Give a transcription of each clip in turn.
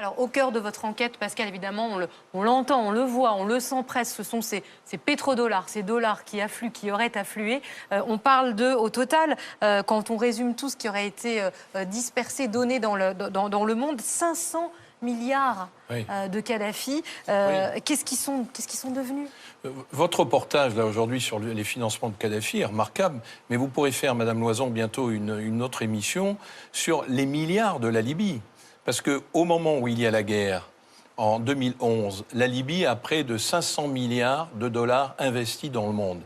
Alors, au cœur de votre enquête, Pascal, évidemment, on l'entend, on le voit, on le sent presque. Ce sont ces pétrodollars, ces dollars qui affluent, qui auraient afflué. On parle au total, quand on résume tout ce qui aurait été dispersé, donné dans le monde, 500 milliards de Kadhafi. Qu'est-ce qu'ils sont devenus? Votre reportage, là, aujourd'hui, sur les financements de Kadhafi est remarquable, mais vous pourrez faire, Madame Loison, bientôt une autre émission sur les milliards de la Libye. Parce qu'au moment où il y a la guerre, en 2011, la Libye a près de 500 milliards de dollars investis dans le monde.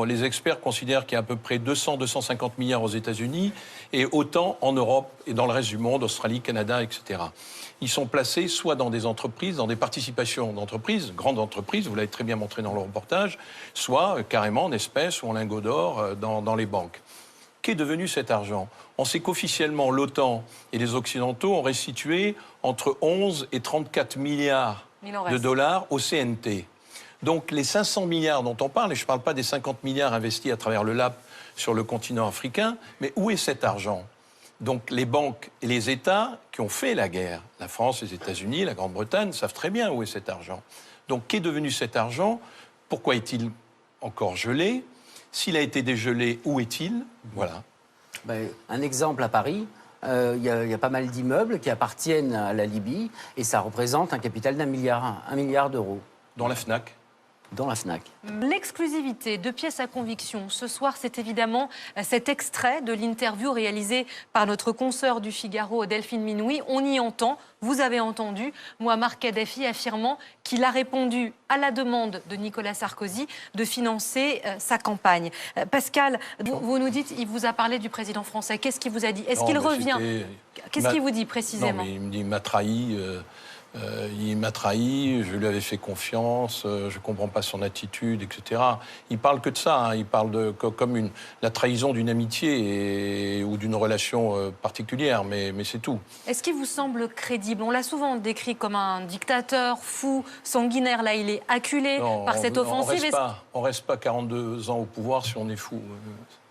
Les experts considèrent qu'il y a à peu près 200-250 milliards aux États-Unis et autant en Europe et dans le reste du monde, Australie, Canada, etc. Ils sont placés soit dans des entreprises, dans des participations d'entreprises, grandes entreprises, vous l'avez très bien montré dans le reportage, soit carrément en espèces ou en lingots d'or dans les banques. Qu'est devenu cet argent? On sait qu'officiellement, l'OTAN et les Occidentaux ont restitué entre 11 et 34 milliards de dollars au CNT. Donc les 500 milliards dont on parle, et je ne parle pas des 50 milliards investis à travers le LAP sur le continent africain, mais où est cet argent? Donc les banques et les États qui ont fait la guerre, la France, les États-Unis, la Grande-Bretagne, savent très bien où est cet argent. Donc qu'est devenu cet argent? Pourquoi est-il encore gelé? S'il a été dégelé, où est-il? Voilà. Un exemple à Paris, il y a pas mal d'immeubles qui appartiennent à la Libye et ça représente un capital d'1 milliard d'euros. Dans la FNAC? Dans la FNAC. L'exclusivité de Pièces à conviction ce soir, c'est évidemment cet extrait de l'interview réalisée par notre consoeur du Figaro, Delphine Minoui. On y entend, vous avez entendu, Mouammar Kadhafi affirmant qu'il a répondu à la demande de Nicolas Sarkozy de financer sa campagne. Pascal, vous nous dites, il vous a parlé du président français. Qu'est-ce qu'il vous a dit? Est-ce qu'il revient? Qu'est-ce qu'il vous dit précisément? Non, mais il me dit, il m'a trahi. Il m'a trahi, je lui avais fait confiance, je ne comprends pas son attitude, etc. Il parle que de ça, hein. Il parle comme la trahison d'une amitié ou d'une relation particulière, mais c'est tout. Est-ce qu'il vous semble crédible? On l'a souvent décrit comme un dictateur fou, sanguinaire. Là, il est acculé par cette offensive. On ne reste pas 42 ans au pouvoir si on est fou.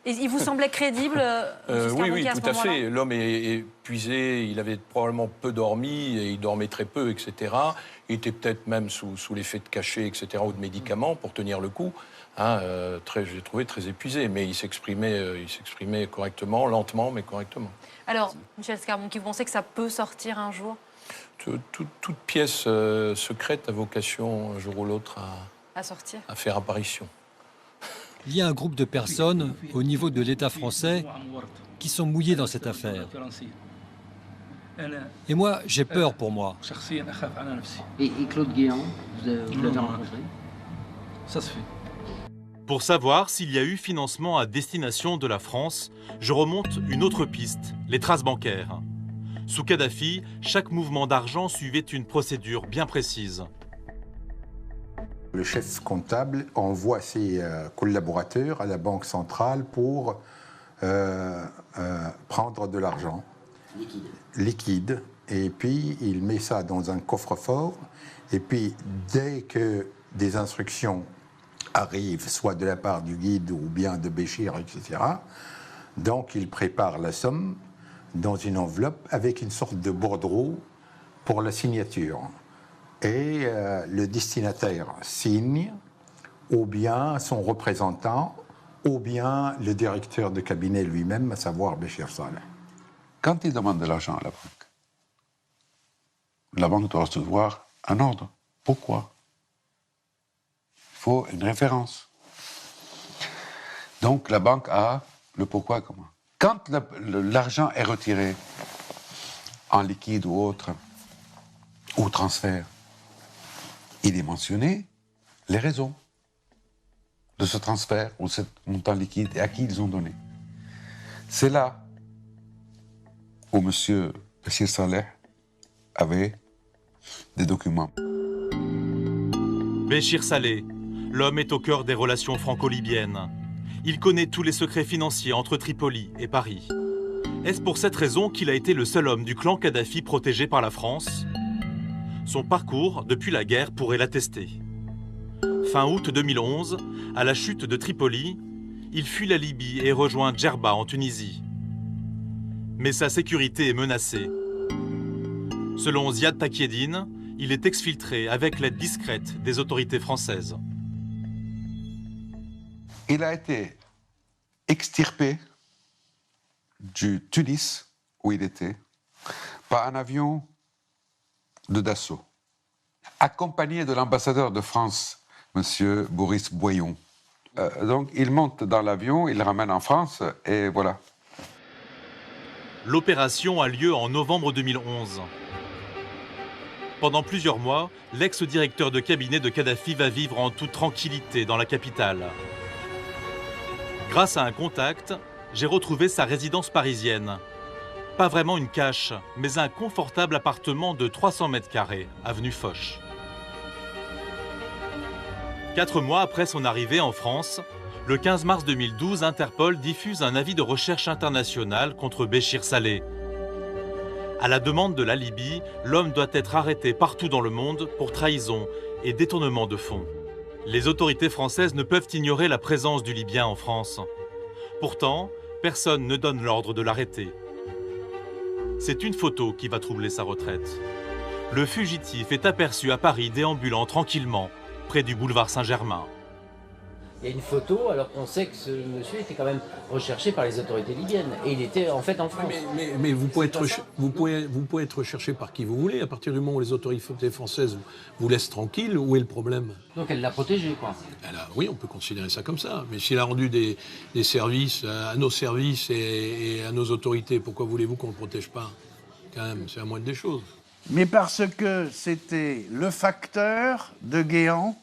Et il vous semblait crédible Oui, tout à fait. L'homme est épuisé, il avait probablement peu dormi, et il dormait très peu, etc. Il était peut-être même sous l'effet de cachets, etc., ou de médicaments pour tenir le coup. Hein, je l'ai trouvé très épuisé, mais il s'exprimait correctement, lentement, mais correctement. Alors, Michel Scarbon, vous pensez que ça peut sortir un jour? Toute pièce secrète a vocation, un jour ou l'autre, à faire apparition. Il y a un groupe de personnes au niveau de l'État français qui sont mouillées dans cette affaire. Et moi, j'ai peur pour moi. Et Claude Guéant, vous l'avez rencontré? Ça se fait. Pour savoir s'il y a eu financement à destination de la France, je remonte une autre piste, les traces bancaires. Sous Kadhafi, chaque mouvement d'argent suivait une procédure bien précise. Le chef comptable envoie ses collaborateurs à la Banque centrale pour prendre de l'argent liquide. Et puis, il met ça dans un coffre-fort. Et puis, dès que des instructions arrivent, soit de la part du guide ou bien de Béchir, etc., donc il prépare la somme dans une enveloppe avec une sorte de bordereau pour la signature. Et le destinataire signe, ou bien son représentant, ou bien le directeur de cabinet lui-même, à savoir Béchir Saleh. Quand il demande de l'argent à la banque doit recevoir un ordre. Pourquoi? Il faut une référence. Donc la banque a le pourquoi et comment. Quand l'argent est retiré en liquide ou autre, ou transfert, il est mentionné les raisons de ce transfert ou ce montant liquide et à qui ils ont donné. C'est là où M. Béchir Saleh avait des documents. Béchir Saleh, l'homme est au cœur des relations franco-libyennes. Il connaît tous les secrets financiers entre Tripoli et Paris. Est-ce pour cette raison qu'il a été le seul homme du clan Kadhafi protégé par la France? Son parcours depuis la guerre pourrait l'attester. Fin août 2011, à la chute de Tripoli, il fuit la Libye et rejoint Djerba en Tunisie. Mais sa sécurité est menacée. Selon Ziad Takieddine, il est exfiltré avec l'aide discrète des autorités françaises. Il a été extirpé du Tunis, où il était, par un avion de Dassault, accompagné de l'ambassadeur de France, M. Boris Boyon. Donc il monte dans l'avion, il le ramène en France, et voilà. L'opération a lieu en novembre 2011. Pendant plusieurs mois, l'ex-directeur de cabinet de Kadhafi va vivre en toute tranquillité dans la capitale. Grâce à un contact, j'ai retrouvé sa résidence parisienne. Pas vraiment une cache, mais un confortable appartement de 300 mètres carrés, avenue Foch. 4 mois après son arrivée en France, le 15 mars 2012, Interpol diffuse un avis de recherche international contre Béchir Saleh. À la demande de la Libye, l'homme doit être arrêté partout dans le monde pour trahison et détournement de fonds. Les autorités françaises ne peuvent ignorer la présence du Libyen en France. Pourtant, personne ne donne l'ordre de l'arrêter. C'est une photo qui va troubler sa retraite. Le fugitif est aperçu à Paris déambulant tranquillement, près du boulevard Saint-Germain. Il y a une photo, alors qu'on sait que ce monsieur était quand même recherché par les autorités libyennes. Et il était en fait en France. Mais vous pouvez être recherché par qui vous voulez. À partir du moment où les autorités françaises vous laissent tranquille, où est le problème? Donc elle l'a protégé, quoi. Oui, on peut considérer ça comme ça. Mais s'il a rendu des services à nos services et à nos autorités, pourquoi voulez-vous qu'on ne le protège pas? Quand même, c'est la moindre des choses. Mais parce que c'était le facteur de Guéant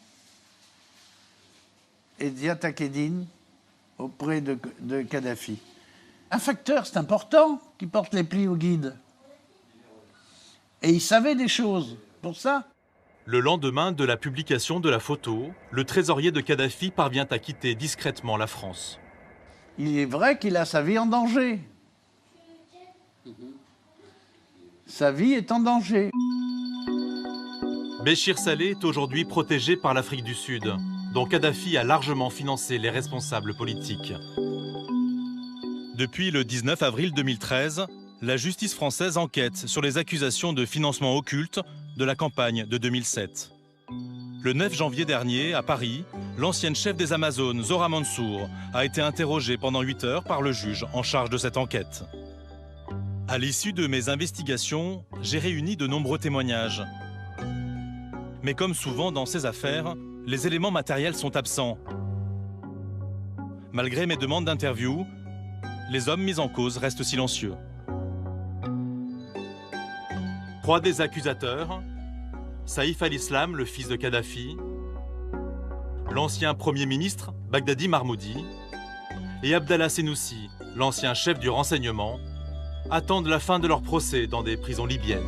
et Ziad Takieddine auprès de Kadhafi. Un facteur, c'est important, qui porte les plis au guide. Et il savait des choses, pour ça. Le lendemain de la publication de la photo, le trésorier de Kadhafi parvient à quitter discrètement la France. Il est vrai qu'il a sa vie en danger. Sa vie est en danger. Béchir Saleh est aujourd'hui protégé par l'Afrique du Sud, dont Kadhafi a largement financé les responsables politiques. Depuis le 19 avril 2013, la justice française enquête sur les accusations de financement occulte de la campagne de 2007. Le 9 janvier dernier, à Paris, l'ancienne chef des Amazones, Zora Mansour, a été interrogée pendant 8 heures par le juge en charge de cette enquête. À l'issue de mes investigations, j'ai réuni de nombreux témoignages. Mais comme souvent dans ces affaires, les éléments matériels sont absents. Malgré mes demandes d'interview, les hommes mis en cause restent silencieux. 3 des accusateurs, Saïf al-Islam, le fils de Kadhafi, l'ancien Premier ministre, Bagdadi Marmoudi, et Abdallah Senoussi, l'ancien chef du renseignement, attendent la fin de leur procès dans des prisons libyennes.